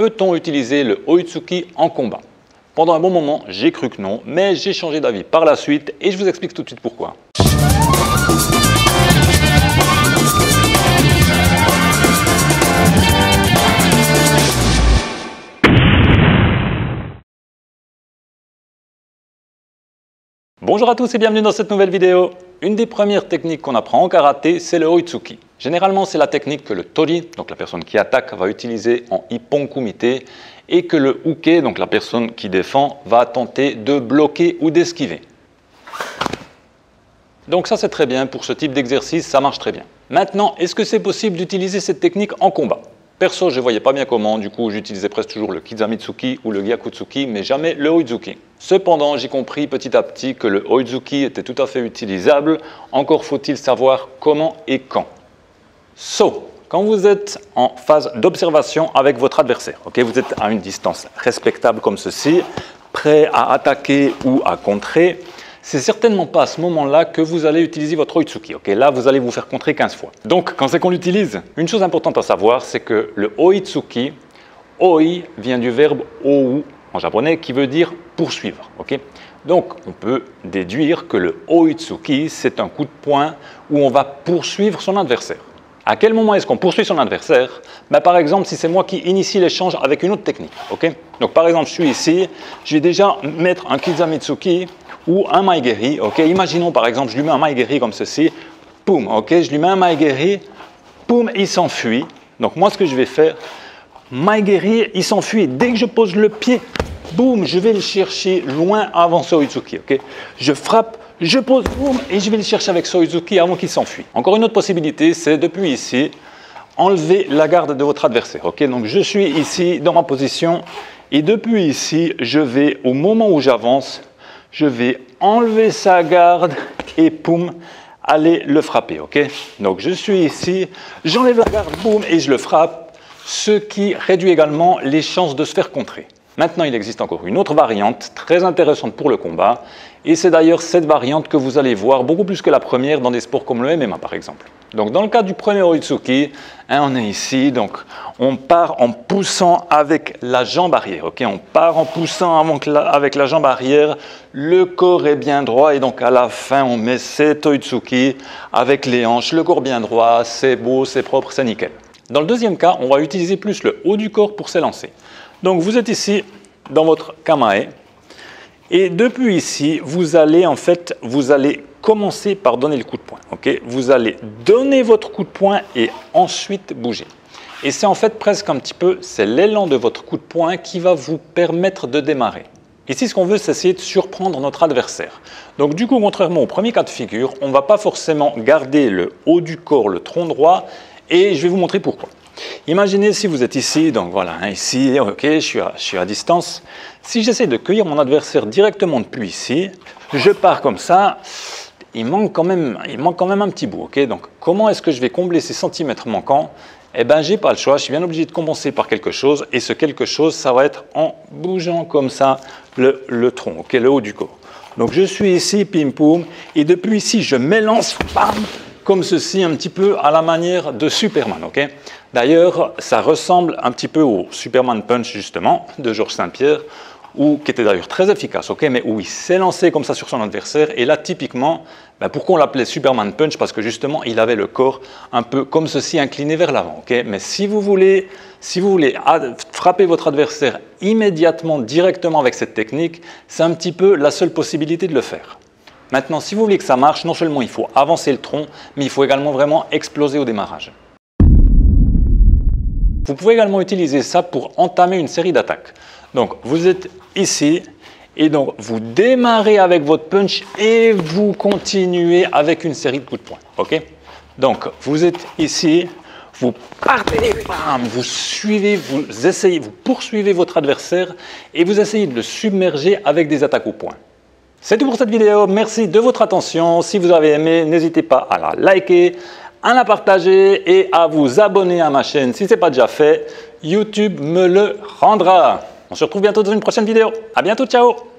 Peut-on utiliser le Oitsuki en combat? Pendant un bon moment, j'ai cru que non, mais j'ai changé d'avis par la suite et je vous explique tout de suite pourquoi. Bonjour à tous et bienvenue dans cette nouvelle vidéo. Une des premières techniques qu'on apprend en karaté, c'est le Oitsuki. Généralement, c'est la technique que le tori, donc la personne qui attaque, va utiliser en ippon kumite et que le uke, donc la personne qui défend, va tenter de bloquer ou d'esquiver. Donc ça, c'est très bien. Pour ce type d'exercice, ça marche très bien. Maintenant, est-ce que c'est possible d'utiliser cette technique en combat? Perso, je ne voyais pas bien comment, du coup j'utilisais presque toujours le Kizamitsuki ou le Gyakutsuki, mais jamais le Oitsuki. Cependant, j'ai compris petit à petit que le Oitsuki était tout à fait utilisable, encore faut-il savoir comment et quand. Quand vous êtes en phase d'observation avec votre adversaire, vous êtes à une distance respectable comme ceci, prêt à attaquer ou à contrer, c'est certainement pas à ce moment-là que vous allez utiliser votre Oitsuki. Là, vous allez vous faire contrer 15 fois. Donc, quand c'est qu'on l'utilise, une chose importante à savoir, c'est que le Oitsuki, oi vient du verbe ou en japonais qui veut dire poursuivre. Donc, on peut déduire que le Oitsuki, c'est un coup de poing où on va poursuivre son adversaire. À quel moment est-ce qu'on poursuit son adversaire? Par exemple, si c'est moi qui initie l'échange avec une autre technique. Donc, par exemple, je suis ici, je vais déjà mettre un Kizamitsuki ou un Maegeri. Imaginons par exemple, je lui mets un Maegeri comme ceci, poum, je lui mets un Maegeri, poum, il s'enfuit. Donc moi, ce que je vais faire, Maegeri, il s'enfuit. Dès que je pose le pied, boum, je vais le chercher loin avant ce Oitsuki. Je frappe, je pose, boum, et je vais le chercher avec ce Oitsuki avant qu'il s'enfuit. Encore une autre possibilité, c'est depuis ici, enlever la garde de votre adversaire. Donc je suis ici dans ma position et depuis ici, je vais, au moment où j'avance, je vais enlever sa garde et poum, aller le frapper. Donc je suis ici, j'enlève la garde, boum, et je le frappe, ce qui réduit également les chances de se faire contrer. Maintenant, il existe encore une autre variante très intéressante pour le combat, et c'est d'ailleurs cette variante que vous allez voir beaucoup plus que la première dans des sports comme le MMA par exemple. Donc dans le cas du premier Oitsuki, on est ici, donc on part en poussant avec la jambe arrière. On part en poussant avec la jambe arrière, le corps est bien droit et donc à la fin on met cet Oitsuki avec les hanches, le corps bien droit, c'est beau, c'est propre, c'est nickel. Dans le deuxième cas, on va utiliser plus le haut du corps pour s'élancer. Donc vous êtes ici dans votre kamae et depuis ici, vous allez commencer par donner le coup de poing. Vous allez donner votre coup de poing et ensuite bouger. Et c'est en fait presque un petit peu, c'est l'élan de votre coup de poing qui va vous permettre de démarrer. Ici, ce qu'on veut, c'est essayer de surprendre notre adversaire. Donc du coup, contrairement au premier cas de figure, on ne va pas forcément garder le haut du corps, le tronc droit, et je vais vous montrer pourquoi. Imaginez si vous êtes ici, donc voilà, ici, je suis à distance. Si j'essaie de cueillir mon adversaire directement depuis ici, je pars comme ça, il manque quand même un petit bout. Donc comment est-ce que je vais combler ces centimètres manquants? J'ai pas le choix, je suis bien obligé de compenser par quelque chose, et ce quelque chose, ça va être en bougeant comme ça le tronc, le haut du corps. Donc je suis ici, pim poum, et depuis ici, je m'élance, bam, comme ceci, un petit peu à la manière de Superman. D'ailleurs, ça ressemble un petit peu au Superman Punch, justement, de Georges Saint-Pierre, qui était d'ailleurs très efficace, mais où il s'est lancé comme ça sur son adversaire. Et là, typiquement, pourquoi on l'appelait Superman Punch? Parce que justement, il avait le corps un peu comme ceci, incliné vers l'avant. Mais si vous voulez frapper votre adversaire immédiatement, directement avec cette technique, c'est un petit peu la seule possibilité de le faire. Maintenant, si vous voulez que ça marche, non seulement il faut avancer le tronc, mais il faut également vraiment exploser au démarrage. Vous pouvez également utiliser ça pour entamer une série d'attaques. Donc, vous êtes ici et donc vous démarrez avec votre punch et vous continuez avec une série de coups de poing. Donc, vous êtes ici, vous partez, bam, vous suivez, vous essayez, vous poursuivez votre adversaire et vous essayez de le submerger avec des attaques au poing. C'est tout pour cette vidéo. Merci de votre attention. Si vous avez aimé, n'hésitez pas à la liker, à la partager et à vous abonner à ma chaîne si ce n'est pas déjà fait. YouTube me le rendra. On se retrouve bientôt dans une prochaine vidéo. À bientôt, ciao!